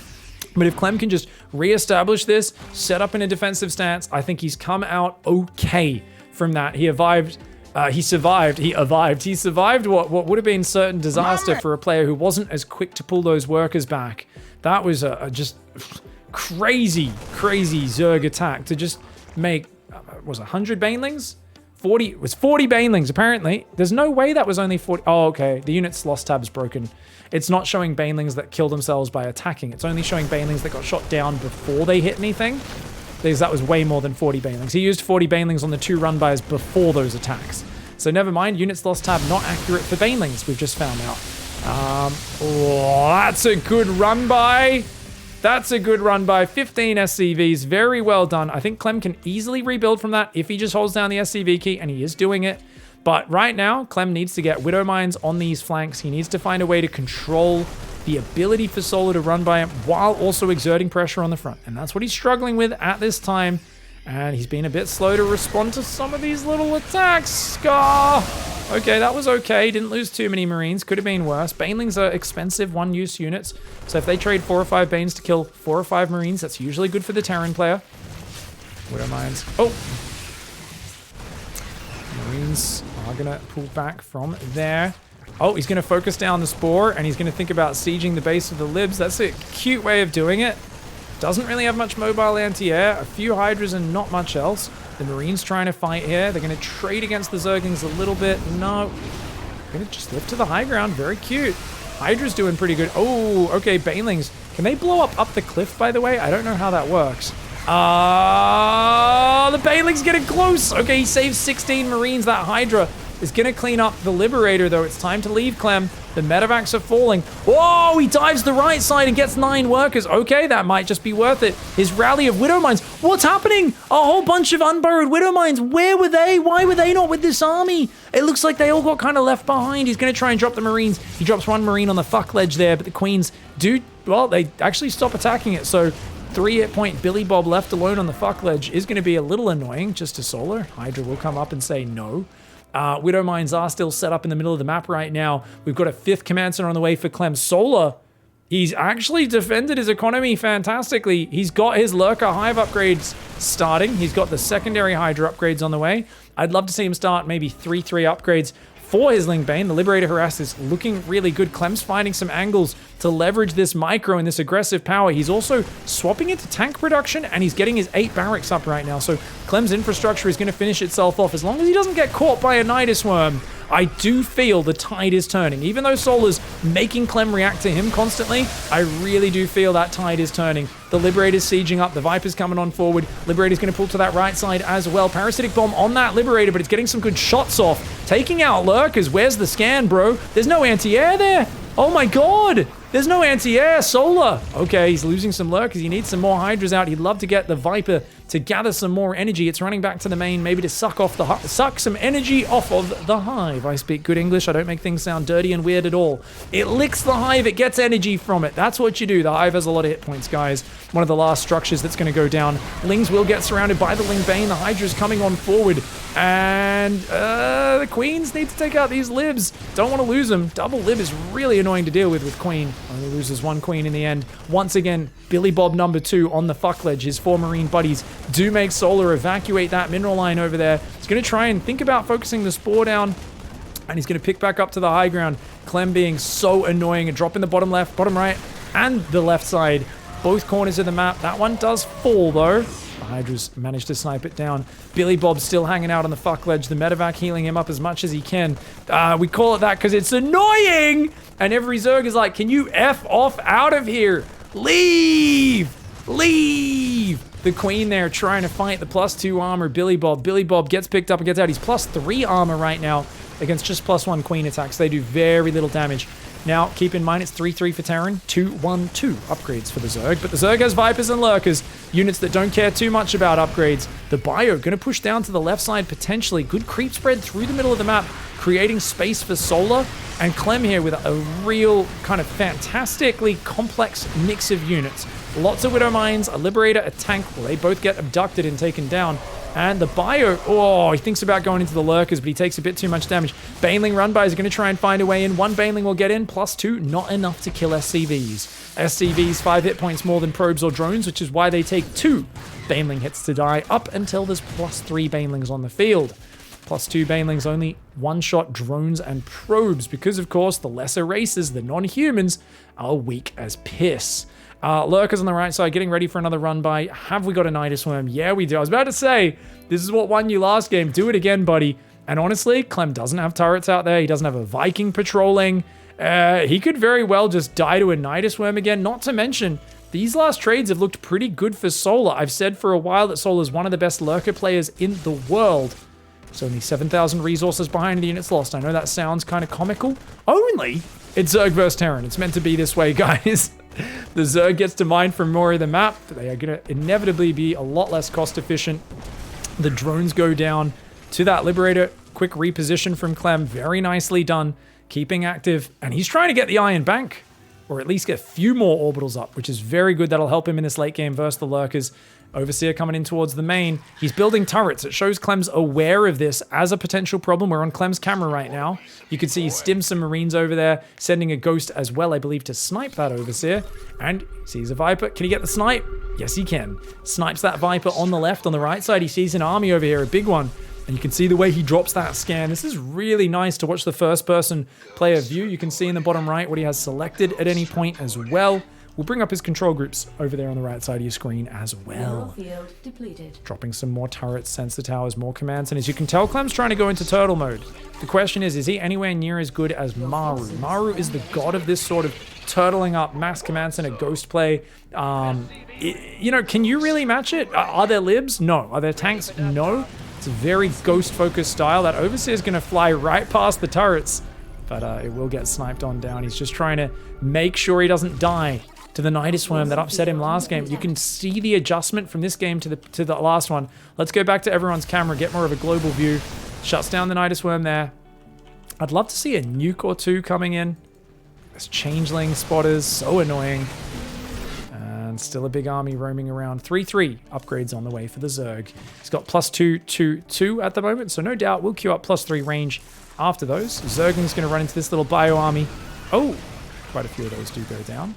But if Clem can just reestablish this, set up in a defensive stance, I think he's come out okay from that. He survived what would have been certain disaster for a player who wasn't as quick to pull those workers back. That was a just crazy Zerg attack to just make, was 100 Banelings? 40, it was 40 Banelings apparently. There's no way that was only 40. Oh, okay, the unit's lost tab's broken. It's not showing Banelings that kill themselves by attacking. It's only showing Banelings that got shot down before they hit anything. Because that was way more than 40 Banelings. He used 40 Banelings on the 2 run-bys before those attacks. So never mind, units lost tab, not accurate for Banelings, we've just found out. Oh, that's a good run-by. That's a good run by 15 SCVs. Very well done. I think Clem can easily rebuild from that if he just holds down the SCV key, and he is doing it. But right now, Clem needs to get Widow Mines on these flanks. He needs to find a way to control the ability for Solar to run by him while also exerting pressure on the front. And that's what he's struggling with at this time. And he's been a bit slow to respond to some of these little attacks. Scar! Okay, that was okay. Didn't lose too many Marines. Could have been worse. Banelings are expensive one-use units. So if they trade 4 or 5 Banes to kill 4 or 5 Marines, that's usually good for the Terran player. Widow Mines. Oh! Marines are going to pull back from there. Oh, he's going to focus down the Spore, and he's going to think about sieging the base of the Libs. That's a cute way of doing it. Doesn't really have much mobile anti-air. A few Hydras and not much else. The Marines trying to fight here. They're going to trade against the Zerglings a little bit. No. Going to just lift to the high ground. Very cute. Hydra's doing pretty good. Oh, okay. Banelings. Can they blow up the cliff, by the way? I don't know how that works. The Baneling's getting close. Okay, he saves 16 Marines. That Hydra is going to clean up the Liberator, though. It's time to leave, Clem. The medevacs are falling. Whoa, he dives the right side and gets 9 workers. Okay, that might just be worth it. His rally of Widow Mines. What's happening? A whole bunch of unburrowed Widow Mines. Where were they? Why were they not with this army? It looks like they all got kind of left behind. He's going to try and drop the Marines. He drops 1 Marine on the fuck ledge there, but the Queens do, well, they actually stop attacking it. So 3 hit point Billy Bob left alone on the fuck ledge is going to be a little annoying just to Solar. Hydra will come up and say no. Widow Mines are still set up in the middle of the map right now. We've got a 5th command center on the way for Clem. Solar, he's actually defended his economy fantastically. He's got his Lurker Hive upgrades starting. He's got the secondary Hydra upgrades on the way. I'd love to see him start maybe 3-3 upgrades for his Ling Bane. The Liberator Harass is looking really good. Clem's finding some angles to leverage this micro and this aggressive power. He's also swapping into tank production, and he's getting his 8 barracks up right now. So Clem's infrastructure is going to finish itself off as long as he doesn't get caught by a Nydus worm. I do feel the tide is turning. Even though Solar's making Clem react to him constantly, I really do feel that tide is turning. The Liberator's sieging up. The Viper's coming on forward. Liberator's going to pull to that right side as well. Parasitic Bomb on that Liberator, but it's getting some good shots off. Taking out Lurkers. Where's the scan, bro? There's no anti-air there. Oh my god. There's no anti-air. Solar. Okay, he's losing some Lurkers. He needs some more Hydras out. He'd love to get the Viper to gather some more energy. It's running back to the main, maybe to suck some energy off of the Hive. I speak good English. I don't make things sound dirty and weird at all. It licks the Hive. It gets energy from it. That's what you do. The Hive has a lot of hit points, guys. One of the last structures that's going to go down. Lings will get surrounded by the Ling Bane. The Hydra's coming on forward. And the Queens need to take out these Libs. Don't want to lose them. Double Lib is really annoying to deal with Queen. Only loses 1 Queen in the end. Once again, Billy Bob number 2 on the fuck ledge. His 4 Marine buddies do make Solar evacuate that mineral line over there. He's going to try and think about focusing the Spore down, and he's going to pick back up to the high ground. Clem being so annoying and dropping the bottom left, bottom right, and the left side. Both corners of the map. That one does fall, though. The Hydra's managed to snipe it down. Billy Bob's still hanging out on the fuck ledge. The medevac healing him up as much as he can. We call it that because it's annoying! And every Zerg is like, can you F off out of here? Leave! Leave! The Queen there trying to fight the +2 armor Billy Bob. Billy Bob gets picked up and gets out. He's +3 armor right now against just +1 Queen attacks. They do very little damage. Now, keep in mind, it's 3-3 for Terran, 2-1-2 upgrades for the Zerg. But the Zerg has Vipers and Lurkers, units that don't care too much about upgrades. The Bio going to push down to the left side potentially. Good creep spread through the middle of the map, creating space for Solar. And Clem here with a real kind of fantastically complex mix of units. Lots of Widow Mines, a Liberator, a tank. Well, they both get abducted and taken down. And the Bio, oh, he thinks about going into the Lurkers, but he takes a bit too much damage. Baneling Runbys are going to try and find a way in. 1 Baneling will get in, +2, not enough to kill SCVs. SCVs, 5 hit points more than probes or drones, which is why they take 2 Baneling hits to die, up until there's +3 Banelings on the field. +2 Banelings, only one-shot drones and probes, because of course the lesser races, the non-humans, are weak as piss. Lurkers on the right side, getting ready for another run by. Have we got a Nydus worm? Yeah, we do. I was about to say, this is what won you last game. Do it again, buddy. And honestly, Clem doesn't have turrets out there. He doesn't have a Viking patrolling. He could very well just die to a Nydus worm again. Not to mention, these last trades have looked pretty good for Solar. I've said for a while that Solar's one of the best Lurker players in the world. It's only 7,000 resources behind the units lost. I know that sounds kind of comical. Only? It's Zerg vs Terran. It's meant to be this way, guys. The Zerg gets to mine from more of the map. They are going to inevitably be a lot less cost efficient. The drones go down to that Liberator. Quick reposition from Clem. Very nicely done. Keeping active. And he's trying to get the Iron Bank. or at least get a few more orbitals up, which is very good. That'll help him in this late game versus the Lurkers. Overseer coming in towards the main. He's building turrets. It shows CLEM'S aware of this as a potential problem. We're on CLEM'S camera right now. You can see he stims some Marines over there, sending a Ghost as well, I believe, to snipe that Overseer. And he sees a Viper. Can he get the snipe? Yes, he can. Snipes that Viper on the left. On the right side, he sees an army over here, a big one. And you can see the way he drops that scan. This is really nice to watch the first-person player view. You can see in the bottom right what he has selected at any point as well. We'll bring up his control groups over there on the right side of your screen as well. Field depleted. Dropping some more turrets, sensor towers, more commands. And as you can tell, CLEM'S trying to go into turtle mode. The question is he anywhere near as good as Maru? Maru is the god of this sort of turtling up mass command center ghost play. You know, can you really match it? Are there libs? No. Are there tanks? No. It's a very ghost-focused style. That Overseer is going to fly right past the turrets. But it will get sniped on down. He's just trying to make sure he doesn't die to the Nydus worm that upset him last game. You can see the adjustment from this game to the last one. Let's go back to everyone's camera, get more of a global view. Shuts down the Nydus worm there. I'd love to see a nuke or two coming in. This changeling spotters, so annoying. And still a big army roaming around. 3-3 upgrades on the way for the Zerg. He's got +2/+2 at the moment, so no doubt we'll queue up +3 range after those. Zergling's going to run into this little bio army. Oh, quite a few of those do go down.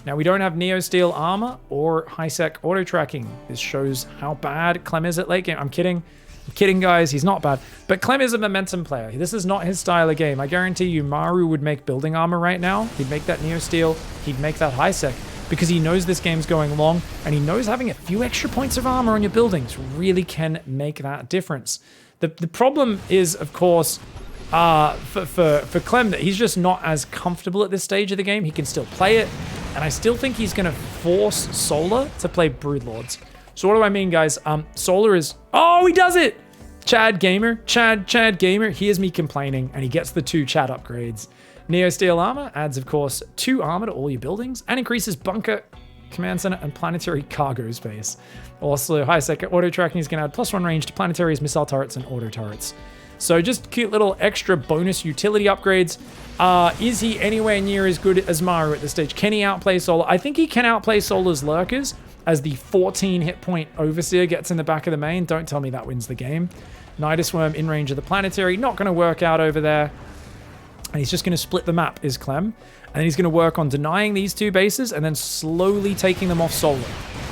Now, we don't have Neo Steel armor or high-sec auto-tracking. This shows how bad Clem is at late game. I'm kidding. I'm kidding, guys. He's not bad. But Clem is a momentum player. This is not his style of game. I guarantee you Maru would make building armor right now. He'd make that Neo Steel. He'd make that high-sec because he knows this game's going long and he knows having a few extra points of armor on your buildings really can make that difference. The problem is, of course, for Clem, that he's just not as comfortable at this stage of the game. He can still play it. And I still think he's going to force Solar to play Broodlords. So what do I mean, guys? Solar is... Oh, he does it! Chad Gamer. Chad Gamer hears me complaining, and he gets the 2 Chad upgrades. Neo Steel Armor adds, of course, 2 armor to all your buildings, and increases bunker, command center, and planetary cargo space. Also, high-sec auto-tracking is going to add +1 range to planetaries, missile turrets, and auto turrets. So just cute little extra bonus utility upgrades. Is he anywhere near as good as Maru at this stage? Can he outplay Solar? I think he can outplay Solar's Lurkers as the 14 hit point Overseer gets in the back of the main. Don't tell me that wins the game. Nydus Worm in range of the planetary. Not going to work out over there. And he's just going to split the map, is Clem. And then he's going to work on denying these 2 bases and then slowly taking them off Solar.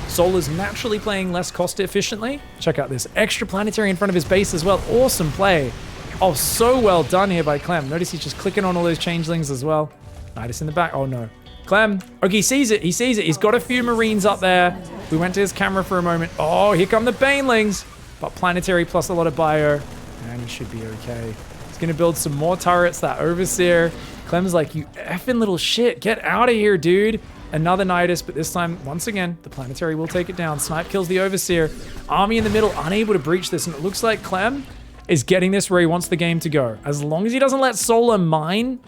Solar's naturally playing less cost efficiently. Check out this extra planetary in front of his base as well. Awesome play. Oh, so well done here by Clem. Notice he's just clicking on all those changelings as well. Nydus in the back. Oh, no. Clem. Okay, he sees it. He sees it. He's got a few Marines up there. We went to his camera for a moment. Oh, here come the Banelings. But planetary plus a lot of bio. And he should be okay. He's going to build some more turrets. That Overseer. Clem's like, you effing little shit. Get out of here, dude. Another Nydus, but this time, once again, the planetary will take it down. Snipe kills the Overseer. Army in the middle, unable to breach this. And it looks like Clem is getting this where he wants the game to go. As long as he doesn't let Solar mine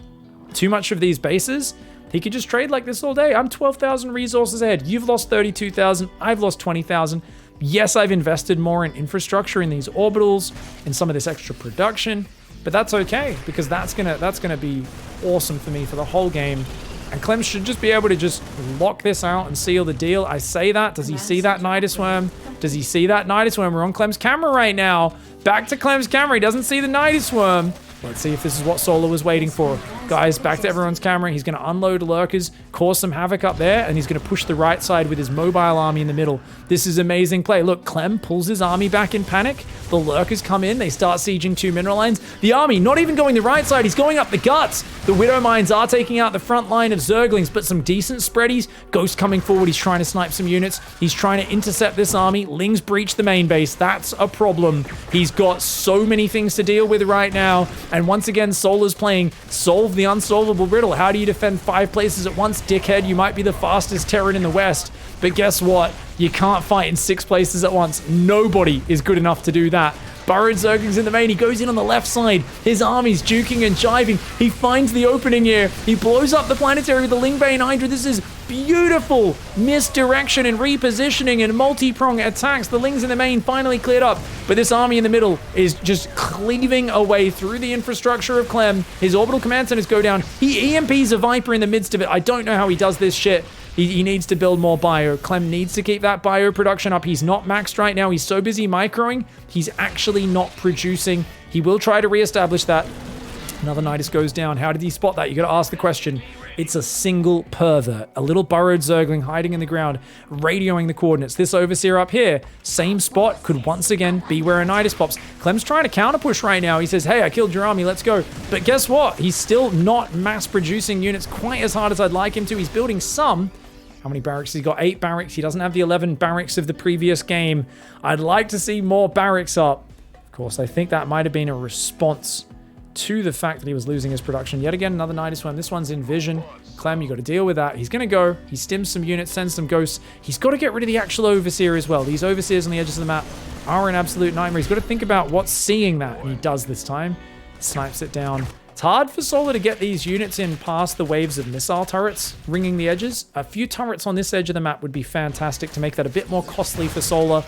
too much of these bases, he could just trade like this all day. I'm 12,000 resources ahead. You've lost 32,000. I've lost 20,000. Yes, I've invested more in infrastructure, in these orbitals, in some of this extra production, but that's okay because that's gonna be awesome for me for the whole game. And Clem should just be able to just lock this out and seal the deal. I say that. Does he see that Nydus Worm? Does he see that Nydus Worm? We're on Clem's camera right now. Back to Clem's camera. He doesn't see the Nydus Worm. Let's see if this is what Solar was waiting for. Guys, back to everyone's camera. He's going to unload Lurkers, cause some havoc up there, and he's going to push the right side with his mobile army in the middle. This is amazing play. Look, Clem pulls his army back in panic. The Lurkers come in. They start sieging 2 mineral lines. The army not even going the right side. He's going up the guts. The Widow Mines are taking out the front line of Zerglings, but some decent spreadies. Ghost coming forward. He's trying to snipe some units. He's trying to intercept this army. Lings breach the main base. That's a problem. He's got so many things to deal with right now. And once again, Solar's playing solve the unsolvable riddle. How do you defend 5 places at once, dickhead? You might be the fastest Terran in the West, but guess what? You can't fight in 6 places at once. Nobody is good enough to do that. Burrowed Zerglings in the main. He goes in on the left side. His army's juking and jiving. He finds the opening here. He blows up the planetary with the Lingbane Hydra. This is beautiful misdirection and repositioning and multi-prong attacks. The Lings in the main finally cleared up, but this army in the middle is just cleaving away through the infrastructure of Clem. His orbital command centers go down. He EMPs a Viper in the midst of it. I don't know how he does this shit. He needs to build more bio. Clem needs to keep that bio production up. He's not maxed right now. He's so busy microing, he's actually not producing. He will try to reestablish that. Another Nydus goes down. How did he spot that? You got to ask the question. It's a single pervert, a little burrowed zergling hiding in the ground, radioing the coordinates. This overseer up here, same spot, could once again be where a Nydus pops. Clem's trying to counter push right now. He says, hey, I killed your army, let's go. But guess what? He's still not mass producing units quite as hard as I'd like him to. He's building some. How many barracks? He's got 8 barracks. He doesn't have the 11 barracks of the previous game. I'd like to see more barracks up. Of course, I think that might have been a response to the fact that he was losing his production. Yet again, another Nydus one. This one's in vision. Clem, you got to deal with that. He's going to go. He stims some units, sends some ghosts. He's got to get rid of the actual overseer as well. These overseers on the edges of the map are an absolute nightmare. He's got to think about what's seeing that, and he does this time. Snipes it down. It's hard for Solar to get these units in past the waves of missile turrets ringing the edges. A few turrets on this edge of the map would be fantastic to make that a bit more costly for Solar.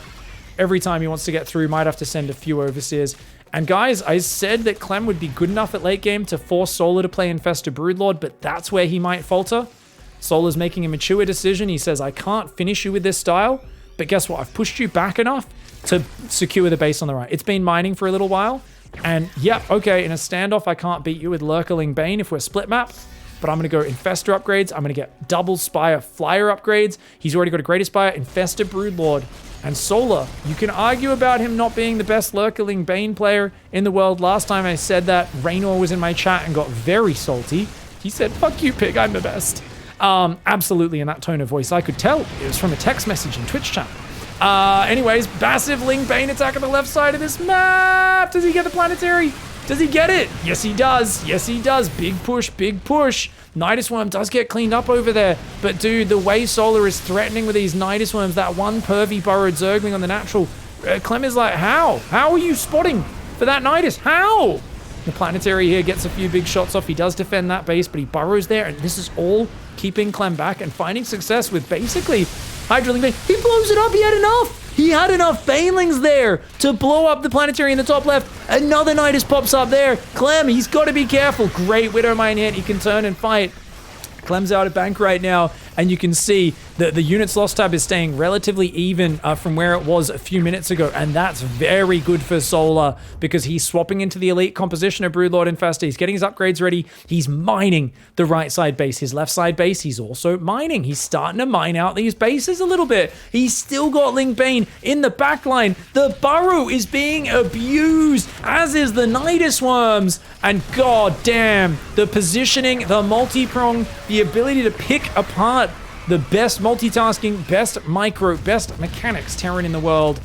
Every time he wants to get through, might have to send a few overseers. And guys, I said that Clem would be good enough at late game to force Solar to play Infestor Broodlord, but that's where he might falter. Solar's making a mature decision. He says, I can't finish you with this style, but guess what? I've pushed you back enough to secure the base on the right. It's been mining for a little while. And yep, okay, in a standoff, I can't beat you with Lurkerling Bane if we're split map, but I'm going to go Infestor upgrades. I'm going to get double Spire Flyer upgrades. He's already got a Greater Spire, Infestor Broodlord. And Solar, you can argue about him not being the best Lurkerling Bane player in the world. Last time I said that, Raynor was in my chat and got very salty. He said, fuck you, Pig, I'm the best. Absolutely in that tone of voice. I could tell it was from a text message in Twitch chat. Anyways, massive Ling Bane attack on the left side of this map. Does he get the planetary? Does he get it? Yes, he does. Yes, he does. Big push, big push. Nydus Worm does get cleaned up over there. But dude, the way Solar is threatening with these Nydus Worms, that one pervy burrowed zergling on the natural, Clem is like, how? How are you spotting for that Nydus? How? The planetary here gets a few big shots off. He does defend that base, but he burrows there, and this is all keeping Clem back and finding success with basically Hydroling Bane. He blows it up. He had enough. He had enough Banelings there to blow up the planetary in the top left. Another Nydus pops up there. Clem, he's got to be careful. Great Widowmine hit. He can turn and fight. Clem's out of bank right now, and you can see that the units lost tab is staying relatively even from where it was a few minutes ago, and that's very good for Solar because he's swapping into the elite composition of Broodlord Infestor. He's getting his upgrades ready. He's mining the right side base. His left side base, he's also mining. He's starting to mine out these bases a little bit. He's still got Ling Bane in the back line. The burrow is being abused, as is the Nydus Worms, and god damn, the positioning, the multi-prong, the ability to pick apart the best multitasking, best micro, best mechanics Terran in the world.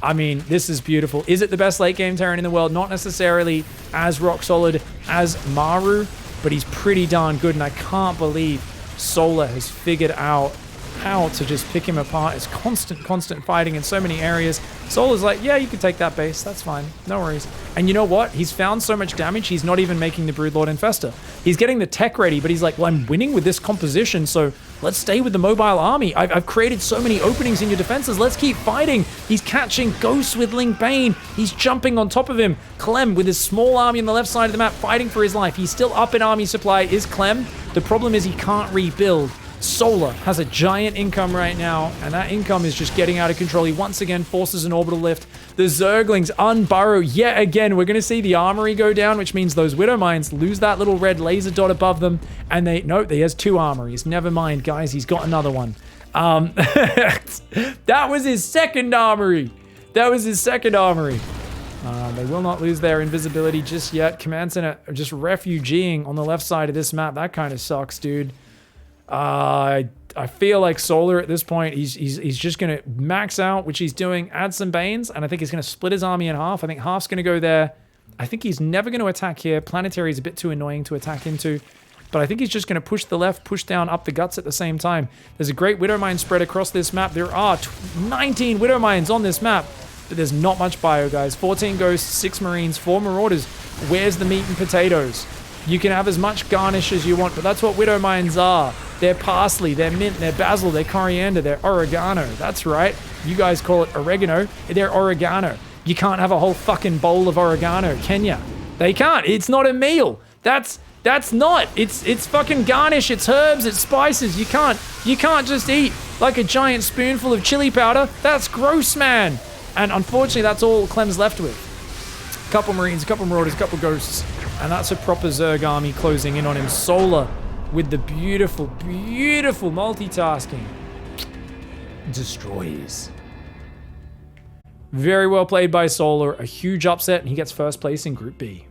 I mean, this is beautiful. Is it the best late game Terran in the world? Not necessarily as rock solid as Maru, but he's pretty darn good, and I can't believe Solar has figured out how to just pick him apart. It's constant fighting in so many areas. Solar's like, yeah, you can take that base. That's fine. No worries. And you know what? He's found so much damage, he's not even making the Broodlord Infestor. He's getting the tech ready, but he's like, well, I'm winning with this composition, so let's stay with the mobile army. I've created so many openings in your defenses. Let's keep fighting. He's catching ghosts with Ling Bane. He's jumping on top of him. Clem, with his small army on the left side of the map, fighting for his life. He's still up in army supply, is Clem. The problem is he can't rebuild. Solar has a giant income right now, and that income is just getting out of control. He once again forces an orbital lift. The Zerglings unburrow yet again. We're going to see the armory go down, which means those Widow Mines lose that little red laser dot above them, and nope, he has 2 armories. Never mind, guys, he's got another one. That was his second armory. That was his second armory. They will not lose their invisibility just yet. Command Center just refugeeing on the left side of this map. That kind of sucks, dude. I feel like Solar at this point, he's just going to max out, which he's doing, add some Banes, and I think he's going to split his army in half. I think half's going to go there. I think he's never going to attack here. Planetary is a bit too annoying to attack into, but I think he's just going to push the left, push down, up the guts at the same time. There's a great Widow Mine spread across this map. There are 19 Widow Mines on this map, but there's not much bio, guys. 14 Ghosts, 6 Marines, 4 Marauders. Where's the meat and potatoes? You can have as much garnish as you want, but that's what Widow Mines are. their parsley, their mint, their basil, their coriander, their oregano. That's right. You guys call it oregano. They're oregano. You can't have a whole fucking bowl of oregano, can ya? They can't. It's not a meal. That's not. It's fucking garnish. It's herbs. It's spices. You can't just eat like a giant spoonful of chili powder. That's gross, man. And unfortunately, that's all CLEM'S left with. A couple Marines, a couple Marauders, a couple Ghosts. And that's a proper Zerg army closing in on him. Solar with the beautiful, beautiful multitasking. Destroys. Very well played by Solar. A huge upset, and he gets first place in Group B.